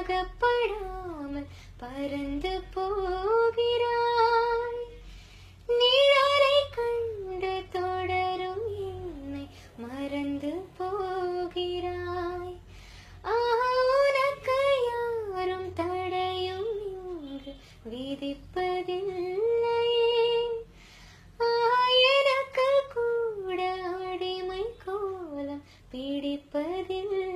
அகப்படாமல் பறந்து போகிறாய். நிழலை கண்டு தொடரும் என்னை மறந்து போகிறாய். உனக்கு யாரும் தடையும் இங்கு விதிப்பதில்லையே. எனக்கு கூட அடிமை கோலம் பிடிப்பதில்லை.